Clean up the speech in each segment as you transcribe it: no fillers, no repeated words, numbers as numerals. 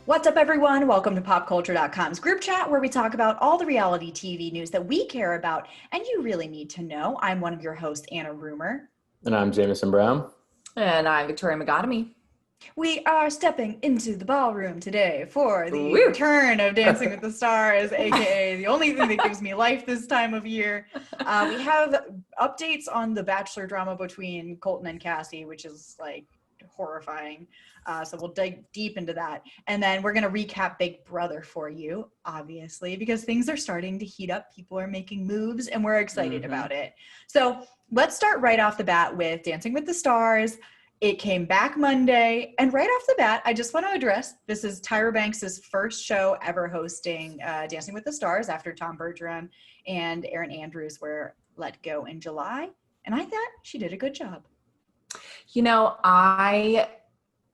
What's up, everyone? Welcome to popculture.com's group chat, where we talk about all the reality TV news that we care about and you really need to know. I'm one of your hosts, Anna Rumor. And I'm Jameson Brown. And I'm Victoria Megatomy. We are stepping into the ballroom today for the Woo! return of Dancing with the Stars, aka the only thing that gives me life this time of year. We have updates on the Bachelor drama between Colton and Cassie, which is like horrifying. So we'll dig deep into that. And then we're going to recap Big Brother for you, obviously, because things are starting to heat up. People are making moves and we're excited about it. So let's start right off the bat with Dancing with the Stars. It came back Monday. And right off the bat, I just want to address, this is Tyra Banks' first show ever hosting Dancing with the Stars after Tom Bergeron and Erin Andrews were let go in July. And I thought she did a good job. You know, I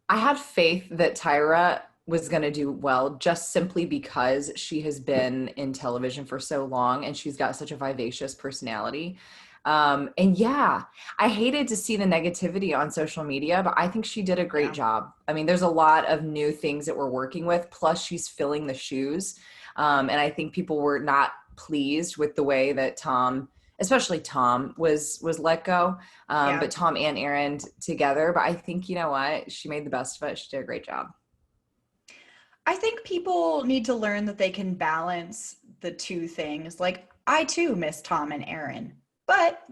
had faith that Tyra was going to do well just simply because she has been in television for so long and she's got such a vivacious personality. And yeah, I hated to see the negativity on social media, but I think she did a great job. I mean, there's a lot of new things that we're working with, plus she's filling the shoes. And I think people were not pleased with the way that Tom, especially Tom, was let go. But Tom and Erin together. But I think, you know what? She made the best of it. She did a great job. I think people need to learn that they can balance the two things. Like, I too miss Tom and Erin, but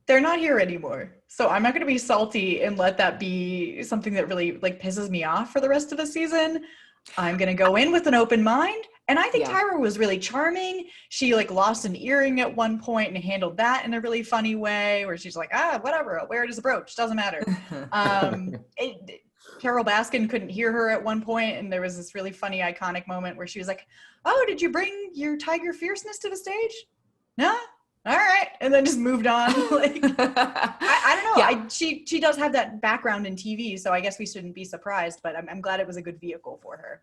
they're not here anymore. So I'm not going to be salty and let that be something that really like pisses me off for the rest of the season. I'm going to go in with an open mind. And I think Tyra was really charming. She like lost an earring at one point and handled that in a really funny way where she's like, whatever, I'll wear it as a brooch. Doesn't matter. Carol Baskin couldn't hear her at one point, and there was this really funny, iconic moment where she was like, "Oh, did you bring your tiger fierceness to the stage?" No? All right. And then just moved on. Like, I don't know. Yeah. She does have that background in TV, so I guess we shouldn't be surprised, but I'm glad it was a good vehicle for her.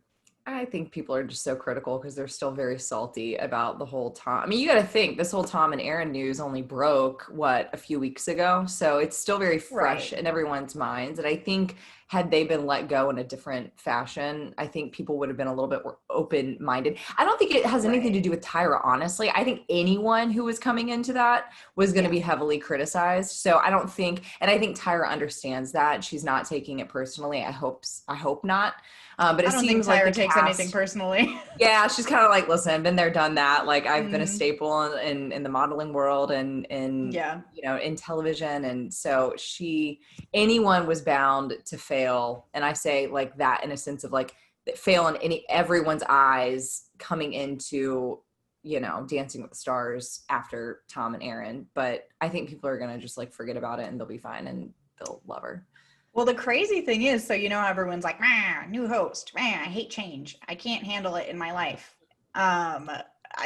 I think people are just so critical because they're still very salty about the whole Tom. I mean, you got to think this whole Tom and Erin news only broke, a few weeks ago. So it's still very fresh in everyone's minds. And I think had they been let go in a different fashion, I think people would have been a little bit more open-minded. I don't think it has anything to do with Tyra, honestly. I think anyone who was coming into that was going to be heavily criticized. So I don't think, and I think Tyra understands that. She's not taking it personally. I hope not. But it seems like Tyra takes anything personally. Yeah, she's kind of like, listen, I've been there, done that. Like I've been a staple in the modeling world and you know, in television. And so anyone was bound to fail. And I say like that in a sense of like fail in everyone's eyes coming into, you know, Dancing with the Stars after Tom and Erin. But I think people are going to just like forget about it and they'll be fine and they'll love her. Well, the crazy thing is, so, you know, everyone's like, new host, I hate change. I can't handle it in my life.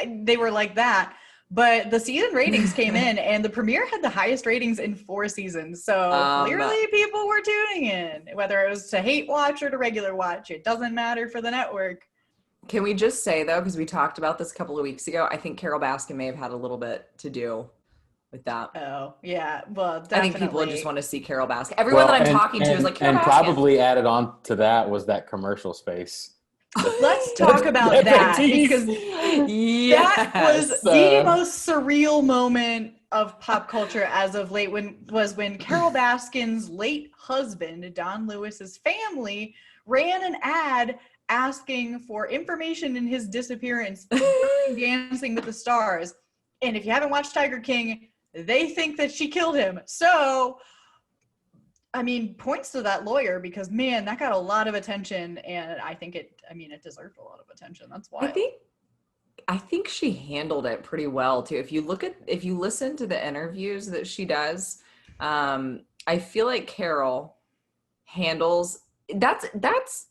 They were like that, but the season ratings came in and the premiere had the highest ratings in 4 seasons. So clearly people were tuning in, whether it was to hate watch or to regular watch. It doesn't matter for the network. Can we just say, though, because we talked about this a couple of weeks ago, I think Carol Baskin may have had a little bit to do with that. Oh, yeah. Well, definitely. I think people just want to see Carol Baskin. Everyone that I'm talking to is like, Carol Baskin. Probably added on to that was that commercial space. Let's talk about that, because that was the most surreal moment of pop culture as of late when Carol Baskin's late husband, Don Lewis's family, ran an ad asking for information in his disappearance during Dancing with the Stars. And if you haven't watched Tiger King, they think that she killed him. So, I mean, points to that lawyer because, man, that got a lot of attention. And I think it deserved a lot of attention. That's why. I think she handled it pretty well, too. If you listen to the interviews that she does, I feel like Carol handles that's.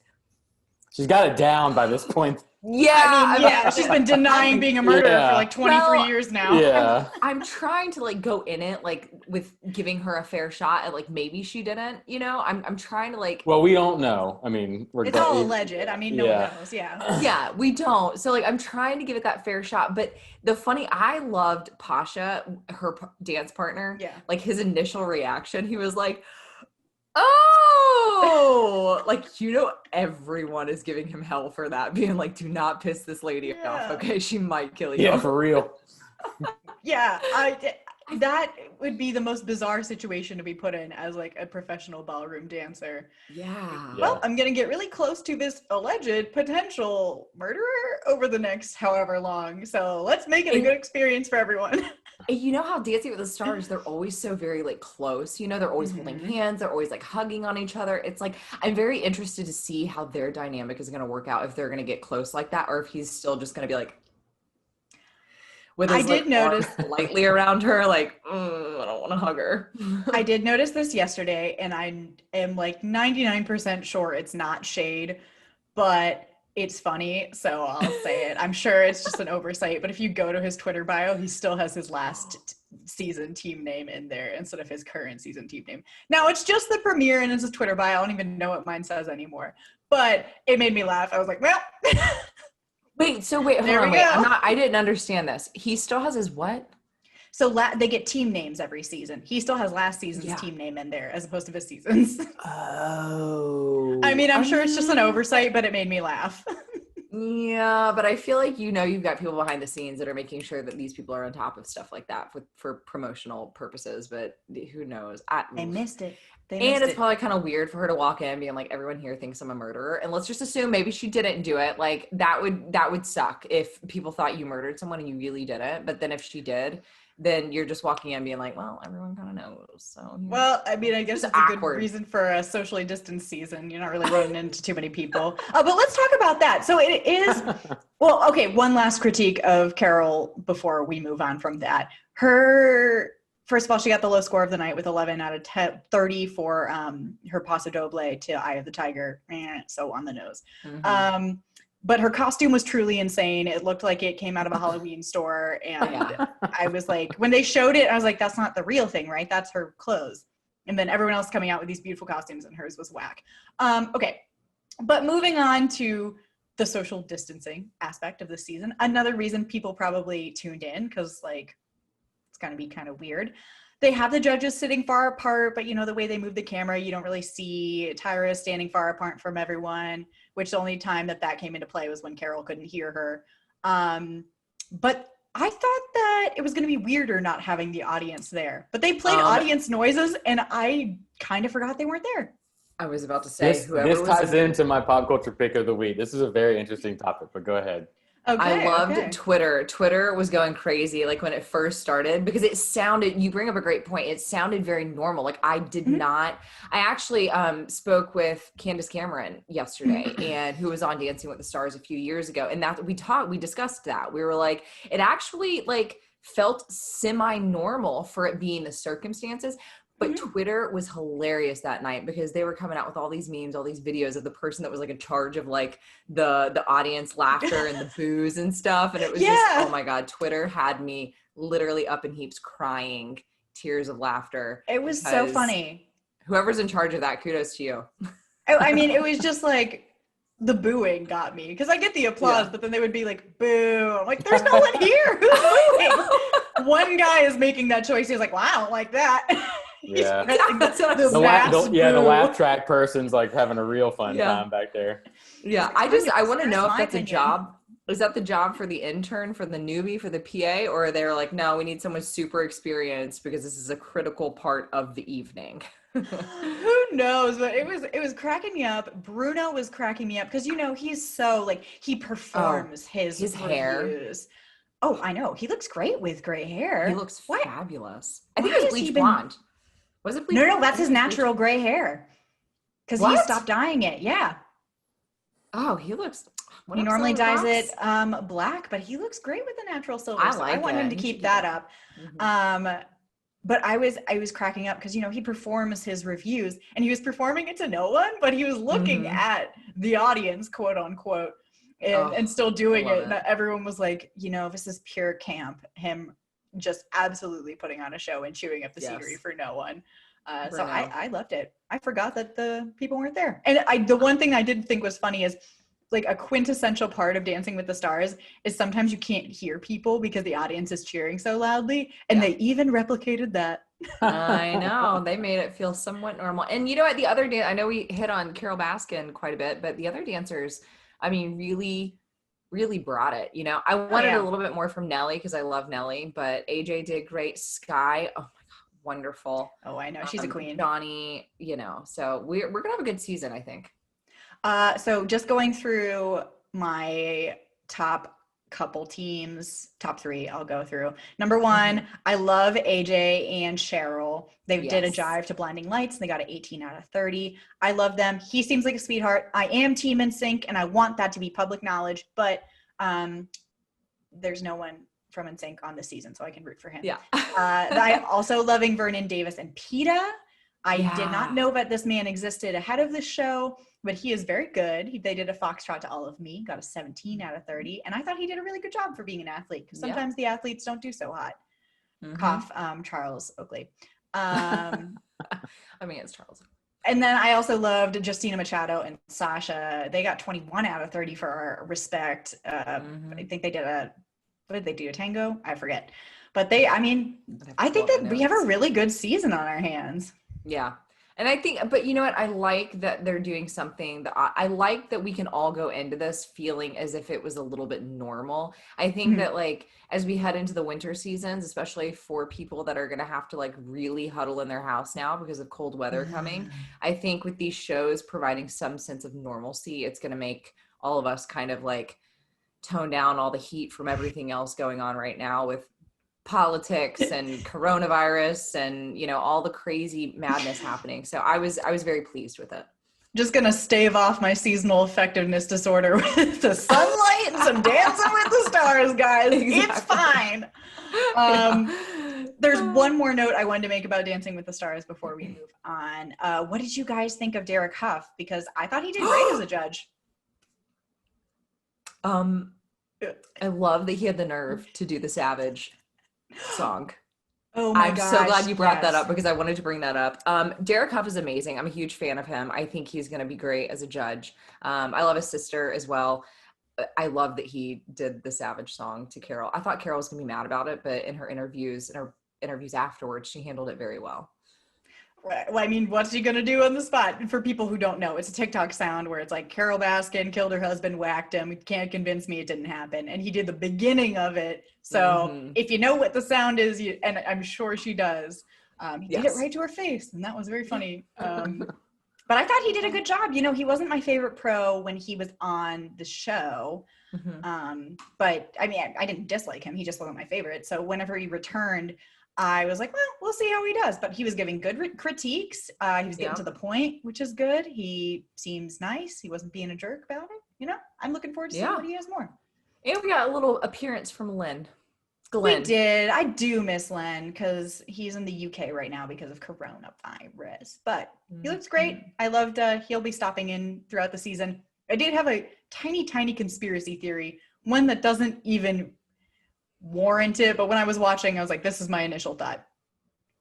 She's got it down by this point. Yeah, she's been denying being a murderer for like 23 years now. Yeah. I'm trying to like go in it like with giving her a fair shot at like maybe she didn't, you know. I'm trying to like. Well, we don't know. I mean, it's all alleged. I mean, no one knows. Yeah, we don't. So like I'm trying to give it that fair shot. But I loved Pasha, her dance partner. Yeah. Like his initial reaction, he was like, "Oh, like, everyone is giving him hell for that, being like, do not piss this lady off, okay? She might kill you. Yeah, for real. Yeah, that would be the most bizarre situation to be put in as like a professional ballroom dancer. Yeah. Well, I'm gonna get really close to this alleged potential murderer over the next however long. So let's make it a good experience for everyone. And you know how Dancing with the Stars, they're always so very like close, they're always holding hands, they're always like hugging on each other. It's like, I'm very interested to see how their dynamic is going to work out, if they're going to get close like that, or if he's still just going to be like, with his arms lightly around her, like, I don't want to hug her. I did notice this yesterday, and I am like 99% sure it's not shade, but it's funny, so I'll say it. I'm sure it's just an oversight, but if you go to his Twitter bio, he still has his last season team name in there instead of his current season team name. Now, it's just the premiere and it's his Twitter bio. I don't even know what mine says anymore, but it made me laugh. I was like, well... Wait, hold on, I didn't understand this. He still has his what? So they get team names every season. He still has last season's team name in there as opposed to this season's. Oh. I mean, I'm sure it's just an oversight, but it made me laugh. Yeah, but I feel like, you've got people behind the scenes that are making sure that these people are on top of stuff like that for promotional purposes, but who knows? I missed it. It's probably kind of weird for her to walk in being like, everyone here thinks I'm a murderer. And let's just assume maybe she didn't do it. Like, that would suck if people thought you murdered someone and you really didn't. But then if she did, then you're just walking in being like, well, everyone kind of knows. So well, I mean, I guess it's a good reason for a socially distanced season. You're not really running into too many people. But let's talk about that. So it is, well, okay, one last critique of Carol before we move on from that. First of all, she got the low score of the night with 11 out of 30 for her Paso Doble to Eye of the Tiger. So on the nose. Mm-hmm. But her costume was truly insane. It looked like it came out of a Halloween store. And I was like, when they showed it, I was like, that's not the real thing, right? That's her clothes. And then everyone else coming out with these beautiful costumes and hers was whack. Okay. But moving on to the social distancing aspect of the season. Another reason people probably tuned in, because like, it's going to be kind of weird. They have the judges sitting far apart, but the way they move the camera, you don't really see Tyra standing far apart from everyone, which the only time that came into play was when Carol couldn't hear her. But I thought that it was going to be weirder not having the audience there, but they played audience noises and I kind of forgot they weren't there. I was about to say, this ties into my pop culture pick of the week. This is a very interesting topic, but go ahead. Okay, I loved Twitter. Twitter was going crazy like when it first started because it sounded, you bring up a great point. It sounded very normal. Like I did not, I actually spoke with Candace Cameron yesterday and who was on Dancing with the Stars a few years ago. And that we discussed that. We were like, it actually like felt semi-normal for it being the circumstances. But Twitter was hilarious that night because they were coming out with all these memes, all these videos of the person that was like in charge of like the audience laughter and the boos and stuff. And it was just, oh my God, Twitter had me literally up in heaps crying, tears of laughter. It was so funny. Whoever's in charge of that, kudos to you. I mean, it was just like the booing got me because I get the applause, but then they would be like, boo. I'm like, there's no one here. Who's booing? One guy is making that choice. He's like, well, I don't like that. Yeah. The laugh track person's like having a real fun time back there. Yeah. I want to know if that's a job. Is that the job for the intern, for the newbie, for the PA, or they're like, no, we need someone super experienced because this is a critical part of the evening. Who knows? But it was cracking me up. Bruno was cracking me up because he's so like he performs his hair. Oh, I know. He looks great with gray hair. He looks fabulous. I think it was bleach blonde. Was it bleach blonde? No, that's his natural gray hair. Because he stopped dyeing it. Yeah. Oh, he looks. He normally dyes it black, but he looks great with the natural silver. I want him to keep that up. Mm-hmm. But I was cracking up because he performs his reviews and he was performing it to no one, but he was looking at the audience, quote unquote. And still doing it. And everyone was like, this is pure camp. Him just absolutely putting on a show and chewing up the scenery for no one. So I loved it. I forgot that the people weren't there. And the one thing I did think was funny is like a quintessential part of Dancing with the Stars is sometimes you can't hear people because the audience is cheering so loudly. And they even replicated that I know. They made it feel somewhat normal. And you know what? The other day, I know we hit on Carol Baskin quite a bit, but the other dancers, I mean, really, really brought it. You know, I wanted a little bit more from Nelly because I love Nelly, but AJ did great. Sky, oh my God, wonderful. Oh, I know. She's a queen. Johnny, you know, so we're going to have a good season, I think. So just going through my top couple teams, top 3 I'll go through. Number 1, I love AJ and Cheryl. They did a jive to Blinding Lights and they got an 18 out of 30. I love them. He seems like a sweetheart. I am team NSYNC and I want that to be public knowledge, but there's no one from NSYNC on this season, so I can root for him. Yeah. I also loving Vernon Davis and Peta. I did not know that this man existed ahead of the show, but he is very good. They did a foxtrot to All of Me, got a 17 out of 30, and I thought he did a really good job for being an athlete, because sometimes the athletes don't do so hot. Cough, Charles Oakley. I mean, it's Charles. And then I also loved Justina Machado and Sasha. They got 21 out of 30 for our respect. I think they did what did they do, a tango? I forget. But I think that we have a really good season on our hands. Yeah. And I think, but you know what? I like that they're doing something that I like that we can all go into this feeling as if it was a little bit normal. I think that like, as we head into the winter seasons, especially for people that are going to have to like really huddle in their house now because of cold weather coming, I think with these shows providing some sense of normalcy, it's going to make all of us kind of like tone down all the heat from everything else going on right now with politics and coronavirus and, you know, all the crazy madness happening. So I was very pleased with it. Just gonna stave off my seasonal effectiveness disorder with the sunlight and some Dancing with the Stars, guys. Exactly. It's fine. There's one more note I wanted to make about Dancing with the Stars before we move on. What did you guys think of Derek Huff? Because I thought he did great as a judge. I love that he had the nerve to do the Savage song. Oh my gosh. I'm so glad you brought that up because I wanted to bring that up. Derek Huff is amazing. I'm a huge fan of him. I think he's going to be great as a judge. I love his sister as well. I love that he did the Savage song to Carol. I thought Carol was going to be mad about it, but in her interviews afterwards, she handled it very well. Well, I mean, what's he gonna do on the spot? For people who don't know, it's a TikTok sound where it's like Carol Baskin killed her husband, whacked him. You can't convince me it didn't happen. And he did the beginning of it. So if you know what the sound is, and I'm sure she does, he did it right to her face, and that was very funny. But I thought he did a good job. You know, he wasn't my favorite pro when he was on the show. But I mean, I didn't dislike him. He just wasn't my favorite. So whenever he returned, I was like, well, we'll see how he does. But he was giving good critiques. He was getting to the point, which is good. He seems nice. He wasn't being a jerk about it. You know, I'm looking forward to seeing what he has more. And we got a little appearance from Glenn. We did. I do miss Len because he's in the UK right now because of coronavirus. But he looks great. I loved he'll be stopping in throughout the season. I did have a tiny, tiny conspiracy theory, one that doesn't even warrant it, but when I was watching, I was like, this is my initial thought.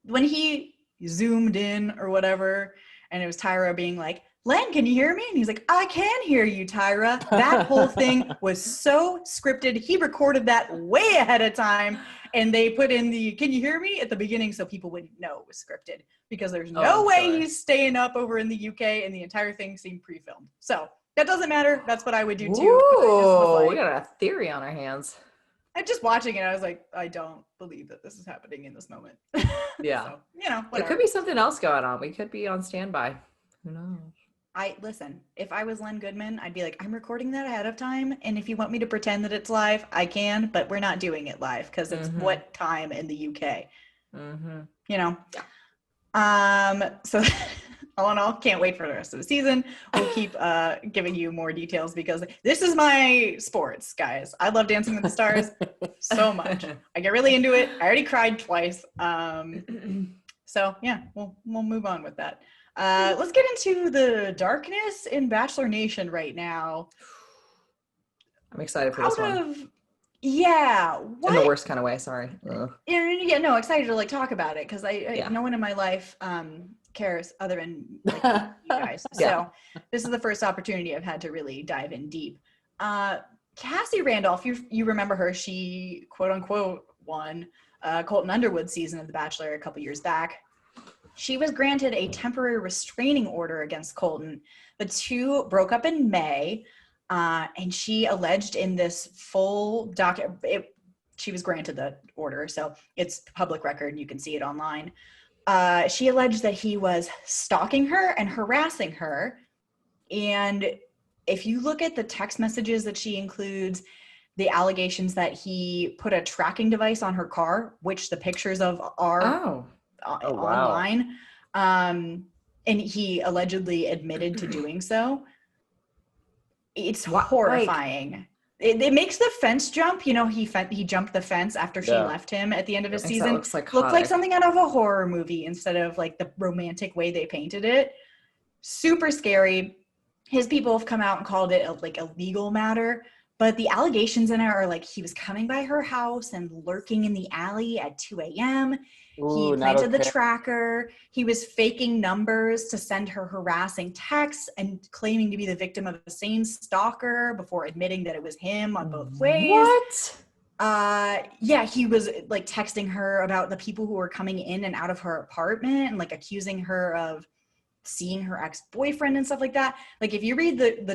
When he zoomed in or whatever, and it was Tyra being like, Len, can you hear me? And he's like, I can hear you, Tyra. That whole thing was so scripted. He recorded that way ahead of time, and they put in the can you hear me at the beginning so people wouldn't know it was scripted, because there's no way he's staying up over in the UK, and the entire thing seemed pre-filmed. So that doesn't matter. That's what I would do too. Ooh, we got a theory on our hands. I'm just watching it. I was like, I don't believe that this is happening in this moment. Yeah. So, you know, whatever. It could be something else going on. We could be on standby. Who knows? Listen, if I was Len Goodman, I'd be like, I'm recording that ahead of time. And if you want me to pretend that it's live, I can, but we're not doing it live because it's what time in the UK, you know? Yeah. So all in all, can't wait for the rest of the season. We'll keep giving you more details because this is my sports, guys. I love Dancing with the Stars so much. I get really into it. I already cried twice. So yeah, we'll move on with that. Let's get into the darkness in Bachelor Nation right now. I'm excited for this one. Yeah. What? In the worst kind of way, sorry. Yeah, no, excited to like talk about it because no one in my life cares other than like, you guys. So this is the first opportunity I've had to really dive in deep. Cassie Randolph, you remember her? She quote unquote won Colton Underwood season of The Bachelor a couple years back. She was granted a temporary restraining order against Colton. The two broke up in May, and she alleged in this full she was granted the order, so it's public record. You can see it online. She alleged that he was stalking her and harassing her. And if you look at the text messages that she includes, the allegations that he put a tracking device on her car, which the pictures of are online, and he allegedly admitted to doing so. It's horrifying. It makes the fence jump. You know, he jumped the fence after she left him at the end of his season. Looked like something out of a horror movie instead of like the romantic way they painted it. Super scary. His people have come out and called it a legal matter. But the allegations in it are like he was coming by her house and lurking in the alley at 2 a.m. He planted the tracker. He was faking numbers to send her harassing texts and claiming to be the victim of the same stalker before admitting that it was him on both ways. What? Yeah, he was like texting her about the people who were coming in and out of her apartment and like accusing her of seeing her ex-boyfriend and stuff like that. Like if you read the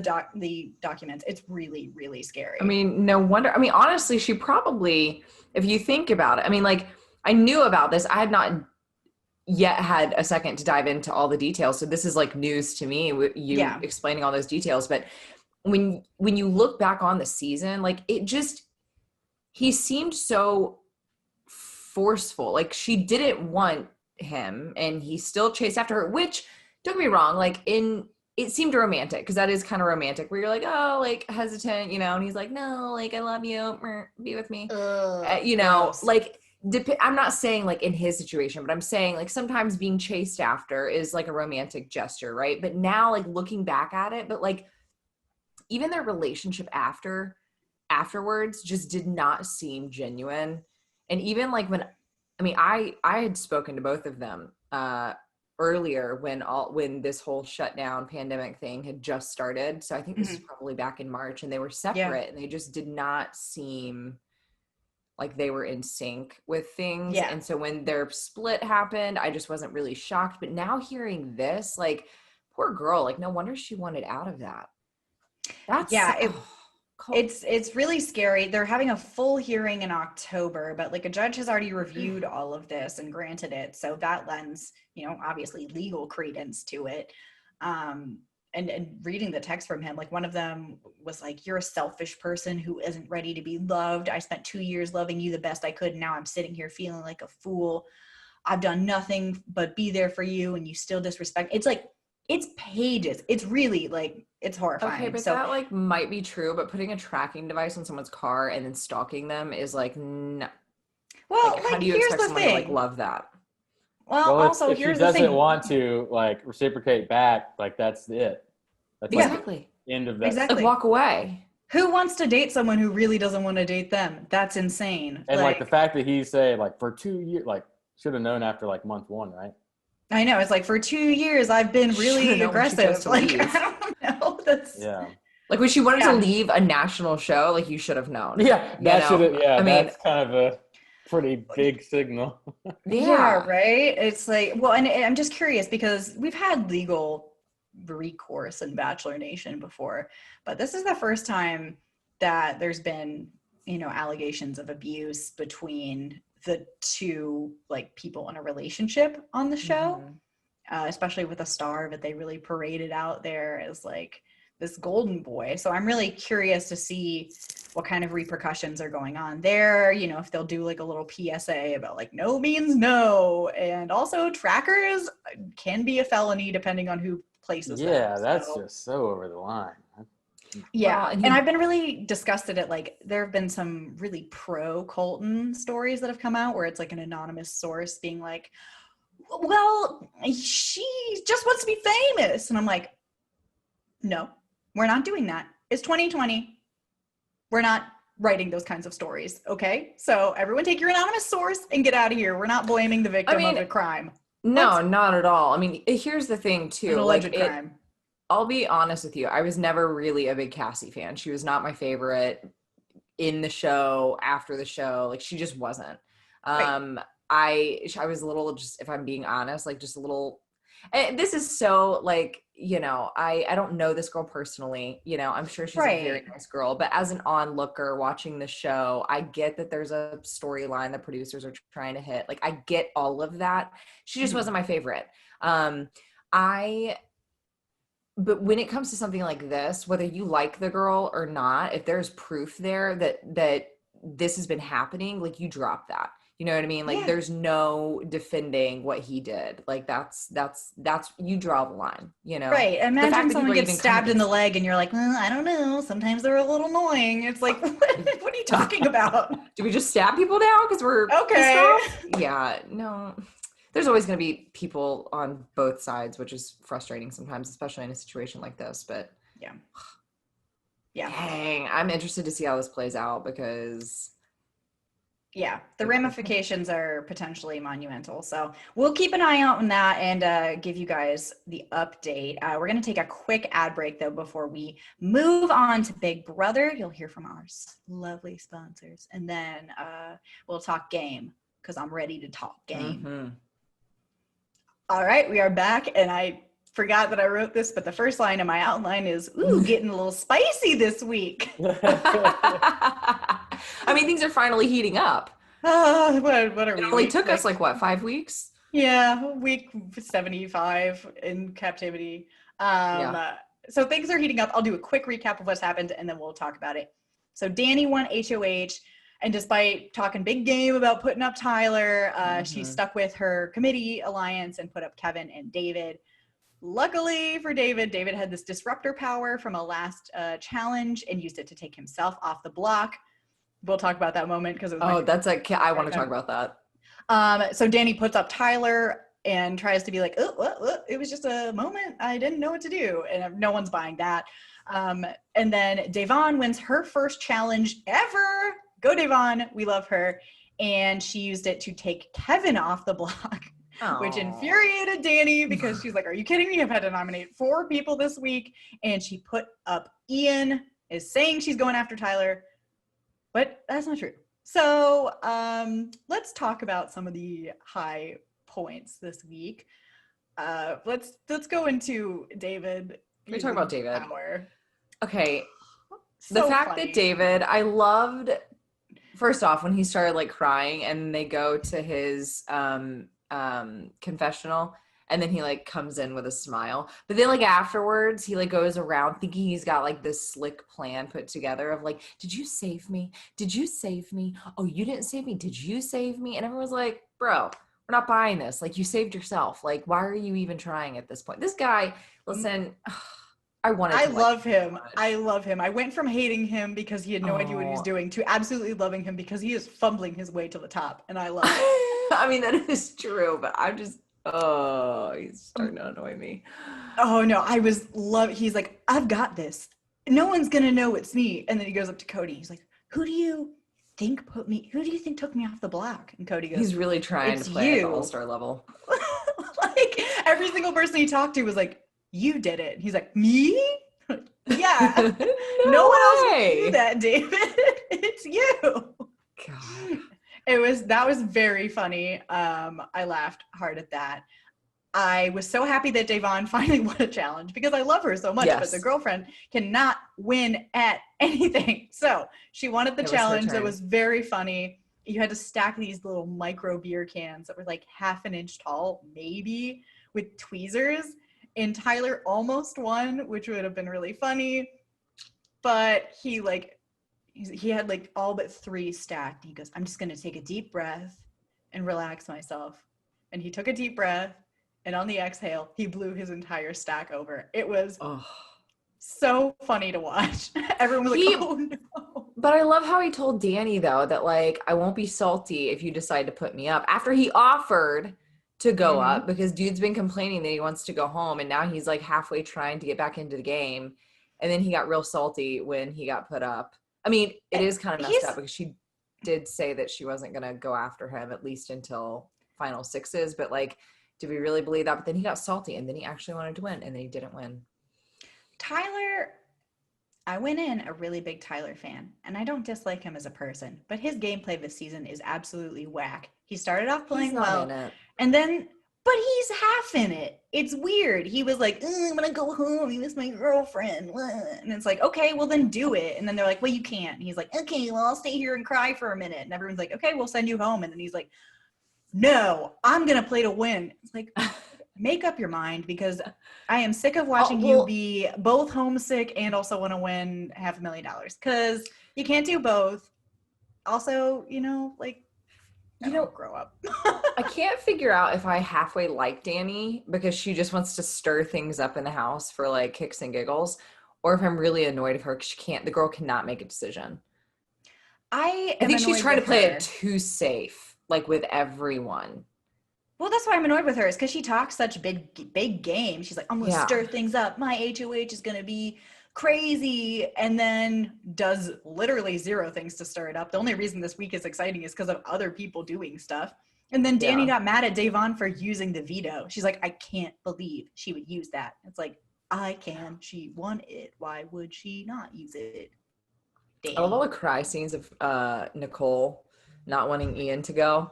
documents, it's really, really scary. I mean, no wonder. I mean, honestly, she probably, if you think about it, I mean, like I knew about this. I had not yet had a second to dive into all the details. So this is like news to me, you explaining all those details. But when you look back on the season, like he seemed so forceful. Like she didn't want him and he still chased after her, which don't get me wrong, like it seemed romantic because that is kind of romantic where you're like, oh, like hesitant, you know, and he's like, no, like I love you, be with me. You know, gross. Like I'm not saying like in his situation, but I'm saying like sometimes being chased after is like a romantic gesture, right? But now like looking back at it, but like even their relationship afterwards just did not seem genuine. And even like I had spoken to both of them earlier when this whole shutdown pandemic thing had just started. So I think this was probably back in March, and they were separate and they just did not seem like they were in sync with things. And so when their split happened, I just wasn't really shocked. But now hearing this, like, poor girl, like no wonder she wanted out of that. It's really scary. They're having a full hearing in October, but like a judge has already reviewed all of this and granted it. So that lends, you know, obviously legal credence to it. And reading the text from him, like one of them was like, you're a selfish person who isn't ready to be loved. I spent 2 years loving you the best I could. And now I'm sitting here feeling like a fool. I've done nothing but be there for you and you still disrespect. It's like, it's pages. It's really like, it's horrifying. Okay, but that like might be true, but putting a tracking device on someone's car and then stalking them is like, no. Well, like how do you expect someone to like love that? Well, also if here's he the thing. doesn't want to like reciprocate back, like that's it. That's exactly. Like end of that. Exactly. Like walk away. Who wants to date someone who really doesn't want to date them? That's insane. And like the fact that he say like for 2 years, like should have known after like month 1, right? I know. It's like for 2 years I've been really aggressive. Like I don't know. That's like when she wanted to leave a national show, like you should have known. Yeah, that should have. Yeah, I mean, that's kind of a pretty big signal. Yeah, right. It's like, well, and I'm just curious because we've had legal recourse in Bachelor Nation before, but this is the first time that there's been, you know, allegations of abuse between the two like people in a relationship on the show, especially with a star that they really paraded out there as like this golden boy. So I'm really curious to see what kind of repercussions are going on there. You know, if they'll do like a little PSA about like no means no, and also trackers can be a felony depending on who places them. Yeah, that's just so over the line. Yeah, and I've been really disgusted at like there have been some really pro Colton stories that have come out where it's like an anonymous source being like, well, she just wants to be famous. And I'm like, no, we're not doing that. It's 2020. We're not writing those kinds of stories. Okay. So everyone take your anonymous source and get out of here. We're not blaming the victim of a crime. No, not at all. I mean, here's the thing too. An alleged crime. I'll be honest with you. I was never really a big Cassie fan. She was not my favorite in the show, after the show. Like she just wasn't. I was a little, just, if I'm being honest, like just a little, and this is so like, you know, I don't know this girl personally, you know, I'm sure she's a very nice girl, but as an onlooker watching the show, I get that there's a storyline the producers are trying to hit. Like, I get all of that. She just wasn't my favorite. But when it comes to something like this, whether you like the girl or not, if there's proof there that this has been happening, like, you drop that. You know what I mean? Like, there's no defending what he did. Like, that's you draw the line, you know? Right. Imagine someone gets stabbed in the leg and you're like, I don't know. Sometimes they're a little annoying. It's like, what are you talking about? Do we just stab people now because we're pissed off? Yeah, no. There's always going to be people on both sides, which is frustrating sometimes, especially in a situation like this. But yeah. Dang, I'm interested to see how this plays out because... Yeah, the ramifications are potentially monumental. So we'll keep an eye out on that and give you guys the update. We're going to take a quick ad break, though, before we move on to Big Brother. You'll hear from our lovely sponsors. And then we'll talk game because I'm ready to talk game. Mm-hmm. All right, we are back. And I forgot that I wrote this, but the first line of my outline is, ooh, getting a little spicy this week. I mean, things are finally heating up. What are we? It only took us like what, 5 weeks? Yeah, week 75 in captivity. So things are heating up. I'll do a quick recap of what's happened and then we'll talk about it. So Danny won HOH, and despite talking big game about putting up Tyler, she stuck with her committee alliance and put up Kevin and David. Luckily for David, David had this disruptor power from a last challenge and used it to take himself off the block. We'll talk about that moment because I want to talk about that. So Danny puts up Tyler and tries to be like, oh, it was just a moment. I didn't know what to do. And no one's buying that. And then Devon wins her first challenge ever. Go Devon. We love her. And she used it to take Kevin off the block. Aww. Which infuriated Danny because she's like, are you kidding me? I've had to nominate 4 people this week. And she put up Ian is saying she's going after Tyler, but that's not true. So let's talk about some of the high points this week. Let's go into David. We talk about David. Power. Okay. The fact that David, I loved, first off, when he started like crying and they go to his confessional and then he like comes in with a smile, but then like afterwards he like goes around thinking he's got like this slick plan put together of like, did you save me? Oh, you didn't save me. Did you save me? And everyone's like, bro, we're not buying this. Like, you saved yourself. Like, why are you even trying at this point? This guy, listen, I love him. I went from hating him because he had no idea what he was doing to absolutely loving him because he is fumbling his way to the top, and I love it. I mean, that is true, but I'm just, he's starting to annoy me. Oh no, he's like, I've got this. No one's gonna know it's me. And then he goes up to Cody. He's like, who do you think took me off the block? And Cody goes, he's really trying to play at the all-star level. Like, every single person he talked to was like, you did it. He's like, me? Yeah. no one else would do that, David. It's you. God. That was very funny. I laughed hard at that. I was so happy that Devon finally won a challenge because I love her so much, but the girlfriend cannot win at anything. So she wanted the challenge. That was very funny. You had to stack these little micro beer cans that were like half an inch tall, maybe, with tweezers. And Tyler almost won, which would have been really funny. But he had like all but 3 stacked. He goes, I'm just going to take a deep breath and relax myself. And he took a deep breath. And on the exhale, he blew his entire stack over. It was so funny to watch. Everyone was like, oh no. But I love how he told Danny, though, that like, I won't be salty if you decide to put me up. After he offered to go up, because dude's been complaining that he wants to go home. And now he's like halfway trying to get back into the game. And then he got real salty when he got put up. I mean, it is kind of messed up because she did say that she wasn't going to go after him, at least until final 6s. But like, did we really believe that? But then he got salty and then he actually wanted to win and then he didn't win. Tyler, I went in a really big Tyler fan and I don't dislike him as a person, but his gameplay this season is absolutely whack. He started off playing He's not well, in it. and then, but he's half in it. It's weird. He was like, I'm gonna go home. He was my girlfriend. And it's like, okay, well then do it. And then they're like, well, you can't. And he's like, okay, well, I'll stay here and cry for a minute. And everyone's like, okay, we'll send you home. And then he's like, no, I'm gonna play to win. It's like, make up your mind, because I am sick of watching you be both homesick and also want to win $500,000, because you can't do both. Also, grow up. I can't figure out if I halfway like Danny because she just wants to stir things up in the house for like kicks and giggles, or if I'm really annoyed of her because the girl cannot make a decision. I think she's trying to play it too safe, like with everyone. Well, that's why I'm annoyed with her, is because she talks such big game. She's like, I'm going to stir things up. My HOH is going to be crazy, and then does literally zero things to stir it up. The only reason this week is exciting is because of other people doing stuff. And then Danny got mad at Davon for using the veto. She's like, I can't believe she would use that. It's like, I can. She won it. Why would she not use it? Danny. I love all the cry scenes of Nicole not wanting Ian to go.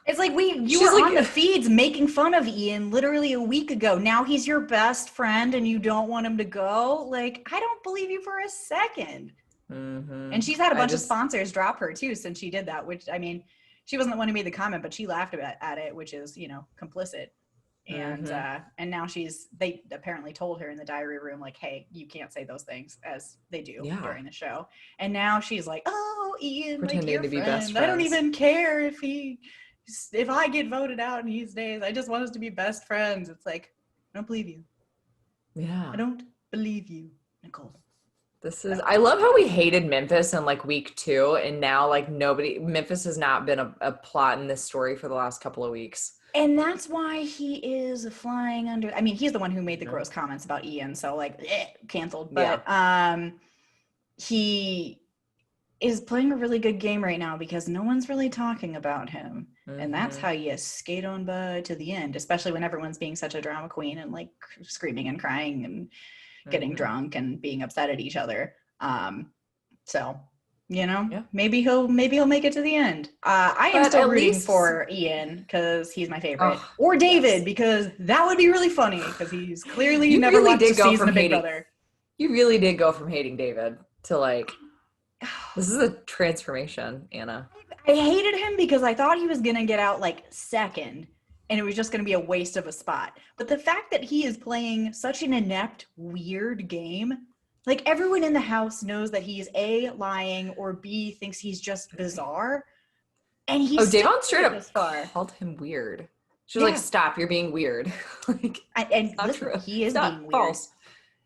It's like you were on the feeds making fun of Ian literally a week ago. Now he's your best friend and you don't want him to go? Like, I don't believe you for a second. Mm-hmm. And she's had a bunch of sponsors drop her too since she did that, which, I mean, she wasn't the one who made the comment, but she laughed at it, which is, complicit. And and now they apparently told her in the diary room, like, hey, you can't say those things, as they do during the show. And now she's like, oh, Ian, pretending to be best friends. I don't even care if I get voted out and he stays. I just want us to be best friends. It's like, I don't believe you. Yeah. I don't believe you, Nicole. I love how we hated Memphis in like week 2, and now like Memphis has not been a plot in this story for the last couple of weeks. And that's why he is flying under. I mean, he's the one who made the gross comments about Ian, so like canceled. But he is playing a really good game right now because no one's really talking about him. And that's how you skate on by to the end, especially when everyone's being such a drama queen and like screaming and crying and getting drunk and being upset at each other. So, maybe he'll make it to the end. I am still rooting for Ian because he's my favorite, or David because that would be really funny because he's clearly never watched a season of Big Brother. You really did go from hating David to like, this is a transformation, Anna. I hated him because I thought he was going to get out like second and it was just going to be a waste of a spot. But the fact that he is playing such an inept, weird game, like everyone in the house knows that he's A, lying, or B, thinks he's just bizarre. And he's Davon straight up called him weird. She was like, stop, you're being weird. Like, listen, he is being weird. False.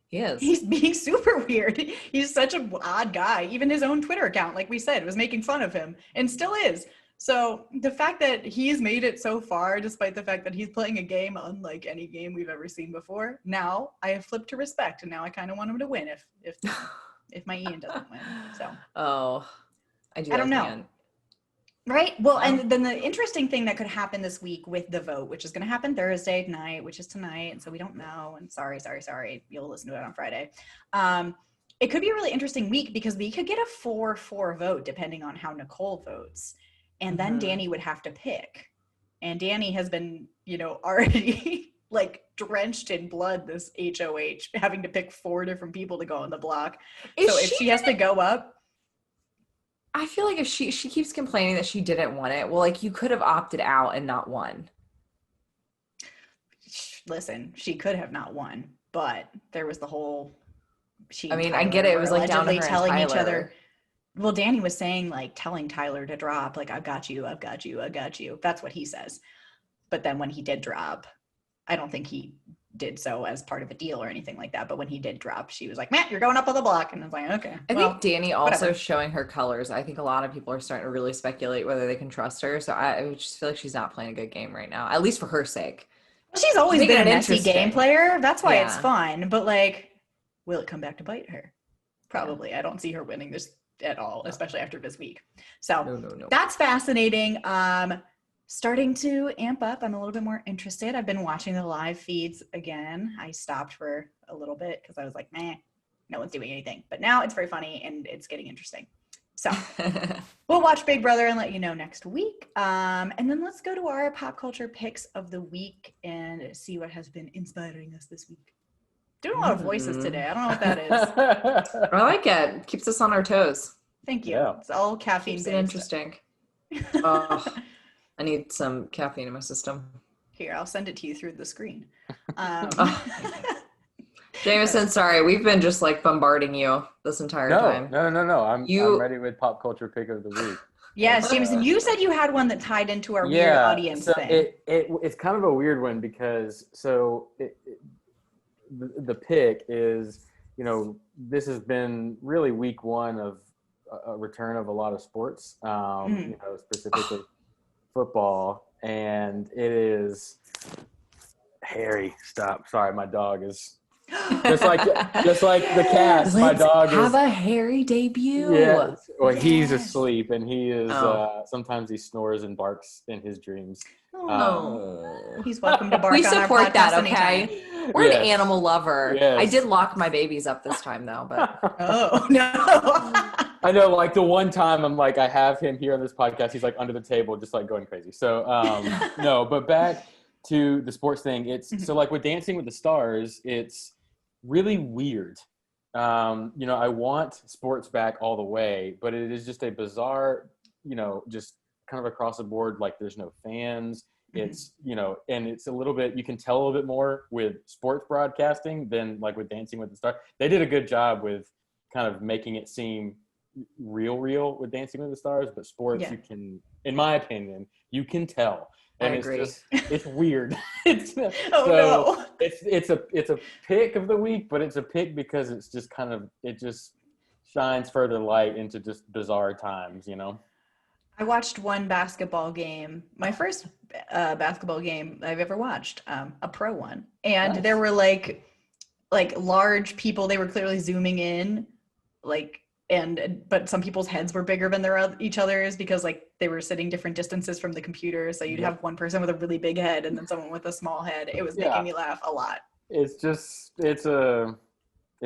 He is. He's being super weird. He's such an odd guy. Even his own Twitter account, like we said, was making fun of him and still is. So the fact that he's made it so far, despite the fact that he's playing a game unlike any game we've ever seen before, now I have flipped to respect, and now I kind of want him to win if my Ian doesn't win. So I don't know. Ian. Right? Well, and then the interesting thing that could happen this week with the vote, which is going to happen Thursday night, which is tonight, and so we don't know, and sorry, you'll listen to it on Friday. It could be a really interesting week because we could get a 4-4 vote depending on how Nicole votes, and then Danny would have to pick. And Danny has been, already like drenched in blood this HOH, having to pick 4 different people to go on the block. So if she has to go up, I feel like if she keeps complaining that she didn't want it, well, like you could have opted out and not won. Listen, she could have not won, but there was the whole. I get it. It was like down to her telling each other. Well, Danny was saying like telling Tyler to drop, like I've got you. That's what he says. But then when he did drop, I don't think he did so as part of a deal or anything like that. But when he did drop, she was like, Matt, you're going up on the block. And I was like, okay. I think Danny also showing her colors. I think a lot of people are starting to really speculate whether they can trust her. So I just feel like she's not playing a good game right now, at least for her sake. Well, she's always been a messy game player. That's why it's fun. But like, will it come back to bite her? Probably. I don't see her winning this at all, especially after this week. So no. That's fascinating. Starting to amp up. I'm a little bit more interested. I've been watching the live feeds again. I stopped for a little bit because I was like, no one's doing anything. But now it's very funny and it's getting interesting. So we'll watch Big Brother and let you know next week. And then let's go to our pop culture picks of the week and see what has been inspiring us this week. Doing a lot of voices today. I don't know what that is. I like it. Keeps us on our toes. Thank you. Yeah. It's all caffeine Keeps based. it interesting. Oh, I need some caffeine in my system. Here, I'll send it to you through the screen. Jameson, sorry, we've been just like bombarding you this entire time. No. I'm ready with pop culture pick of the week. Yes, Jameson, you said you had one that tied into our weird audience thing. It's kind of a weird one because the pick is, this has been really week one of a return of a lot of sports, specifically football, and it is Harry. Stop. Sorry, my dog is just like the cast. My dog have a Harry debut. Yeah. Well, he's asleep, and he is. Sometimes he snores and barks in his dreams. He's welcome to bark. We on support our podcast that. Okay. anytime. We're an animal lover. Yes. I did lock my babies up this time though, but oh no. I know, like the one time I'm like, I have him here on this podcast. He's like under the table, just like going crazy. So no, but back to the sports thing. It's so like with Dancing with the Stars, it's really weird. I want sports back all the way, but it is just a bizarre, just kind of across the board. Like there's no fans. It's, and it's a little bit, you can tell a little bit more with sports broadcasting than like with Dancing with the Stars. They did a good job with kind of making it seem real with Dancing with the Stars, but sports, you can, in my opinion, you can tell. And I agree. It's weird. It's a pick of the week, but it's a pick because it's just kind of, it just shines further light into just bizarre times, I watched one basketball game, my first basketball game I've ever watched, a pro one. And Nice. There were like large people, they were clearly zooming in, but some people's heads were bigger than each other's because like they were sitting different distances from the computer. So you'd have one person with a really big head and then someone with a small head. It was making me laugh a lot. It's just, it's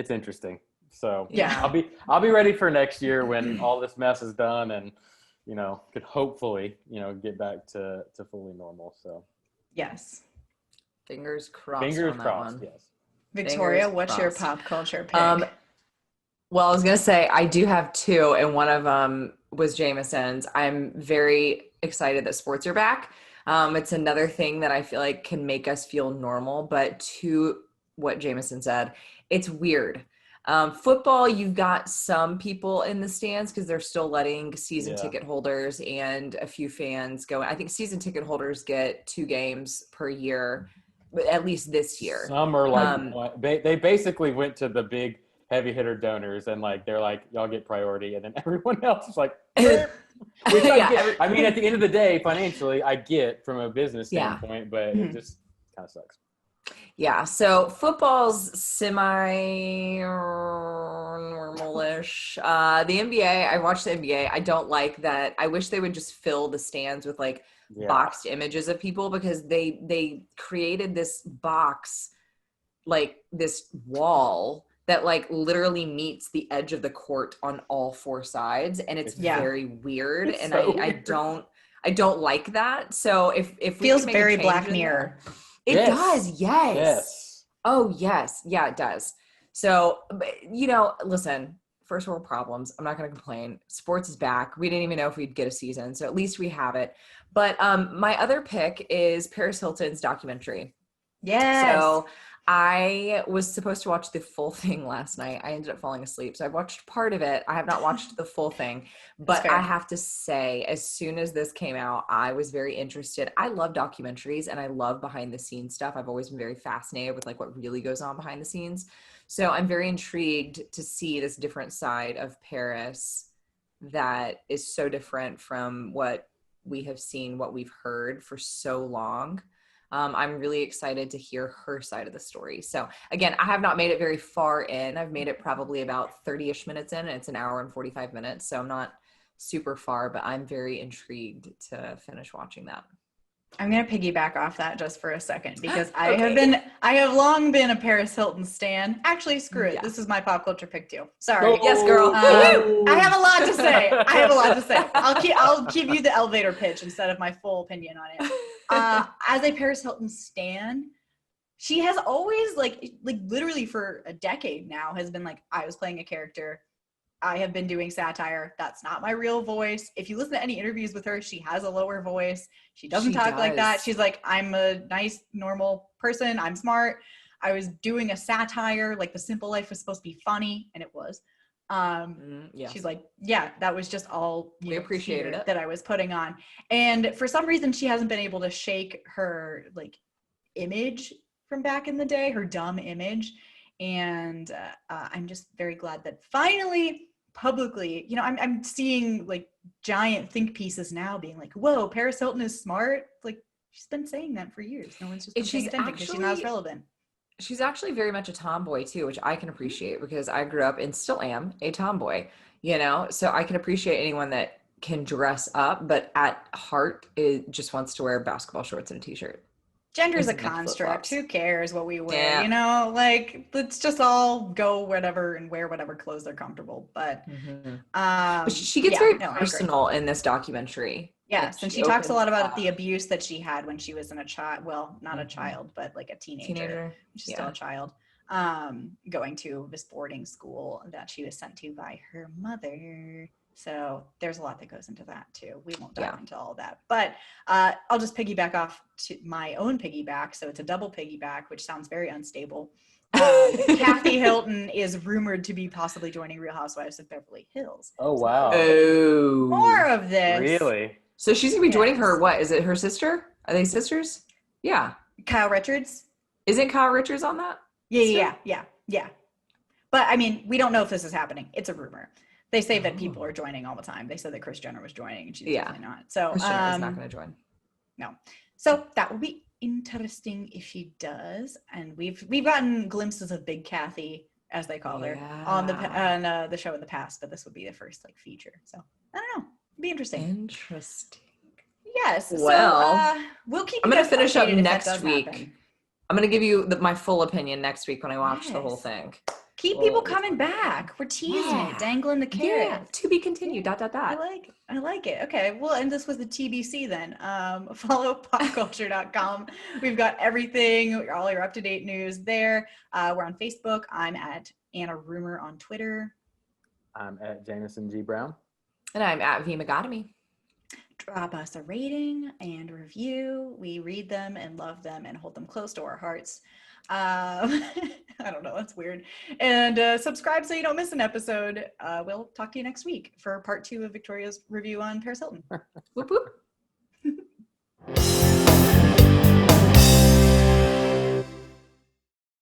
interesting. So yeah, I'll be ready for next year when all this mess is done and, could hopefully, get back to fully normal. So yes. Fingers crossed. Fingers on that crossed. one. Yes. Victoria, Fingers what's your crossed. pop culture pick? Well, I was going to say, I do have two, and one of them was Jameson's. I'm very excited that sports are back. It's another thing that I feel like can make us feel normal, but to what Jameson said, it's weird. Football, you've got some people in the stands because they're still letting season ticket holders and a few fans go. I think season ticket holders get 2 games per year, at least this year. Some are like, they basically went to the big heavy hitter donors and like they're like, y'all get priority, and then everyone else is like, which I mean, at the end of the day, financially, I get from a business standpoint, but it just kind of sucks. Yeah, so football's semi-normal-ish. The NBA, I watched the NBA. I don't like that. I wish they would just fill the stands with like boxed images of people because they created this box, like this wall that like literally meets the edge of the court on all 4 sides, and it's very weird. It's and so weird. I don't like that. So if we feels very Black Mirror. It does, yes. Oh, yes. Yeah, it does. So, listen, first world problems. I'm not going to complain. Sports is back. We didn't even know if we'd get a season, so at least we have it. But my other pick is Paris Hilton's documentary. Yes. So I was supposed to watch the full thing last night. I ended up falling asleep. So I watched part of it. I have not watched the full thing, but I have to say, as soon as this came out, I was very interested. I love documentaries and I love behind the scenes stuff. I've always been very fascinated with like what really goes on behind the scenes. So I'm very intrigued to see this different side of Paris that is so different from what we have seen, what we've heard for so long. I'm really excited to hear her side of the story. So again, I have not made it very far in. I've made it probably about 30-ish minutes in, and it's an hour and 45 minutes. So I'm not super far, but I'm very intrigued to finish watching that. I'm gonna piggyback off that just for a second because I have long been a Paris Hilton stan. Actually, screw it. Yeah. This is my pop culture pick too. Sorry. Yes, girl. I have a lot to say. I'll give you the elevator pitch instead of my full opinion on it. As a Paris Hilton stan, she has always like literally for a decade now has been like, I was playing a character. I have been doing satire. That's not my real voice. If you listen to any interviews with her, she has a lower voice. She doesn't talk like that. She's like, I'm a nice, normal person. I'm smart. I was doing a satire. Like The Simple Life was supposed to be funny, and it was. She's like, yeah, that was just all we appreciated it that I was putting on. And for some reason, she hasn't been able to shake her like image from back in the day, her dumb image. And I'm just very glad that finally, publicly, I'm seeing like giant think pieces now being like, whoa, Paris Hilton is smart. Like, she's been saying that for years. No one's just been paying attention because she's not as relevant. She's actually very much a tomboy too, which I can appreciate because I grew up and still am a tomboy, so I can appreciate anyone that can dress up, but at heart, it just wants to wear basketball shorts and a t-shirt. Gender's a construct. Who cares what we wear? Like, let's just all go whatever and wear whatever clothes they're comfortable. But she gets very personal in this documentary. Yes, and she talks a lot about the abuse that she had when she was a child. Well, not a child, but like a teenager. She's still a child. Going to this boarding school that she was sent to by her mother. So there's a lot that goes into that too. We won't dive into all that, but I'll just piggyback off to my own piggyback. So it's a double piggyback, which sounds very unstable. Kathy Hilton is rumored to be possibly joining Real Housewives of Beverly Hills. Oh, wow. Oh, more of this. Really? So she's gonna be joining her. What is it? Her sister? Are they sisters? Yeah. Kyle Richards. Isn't Kyle Richards on that? Yeah. But I mean, we don't know if this is happening. It's a rumor. They say that people are joining all the time. They said that Kris Jenner was joining, and she's definitely not. So Kris Jenner is not going to join. No. So that will be interesting if she does. And we've gotten glimpses of Big Kathy, as they call her, on the show in the past, but this would be the first like feature. So I don't know. It'd be interesting. Interesting. Yes. Well, so, we'll keep. I'm going to finish up next week. I'm going to give you my full opinion next week when I watch the whole thing. Keep people coming back. We're teasing it, dangling the carrot. Yeah, to be continued. ... I like it. Okay, well, and this was the TBC then. Follow popculture.com. We've got everything, all your up-to-date news there. We're on Facebook. I'm at Anna Rumor on Twitter. I'm at Jamison G. Brown. And I'm at V. Megotomy. Drop us a rating and review. We read them and love them and hold them close to our hearts. I don't know, that's weird. And subscribe so you don't miss an episode. We'll talk to you next week for part 2 of Victoria's review on Paris Hilton. Whoop whoop.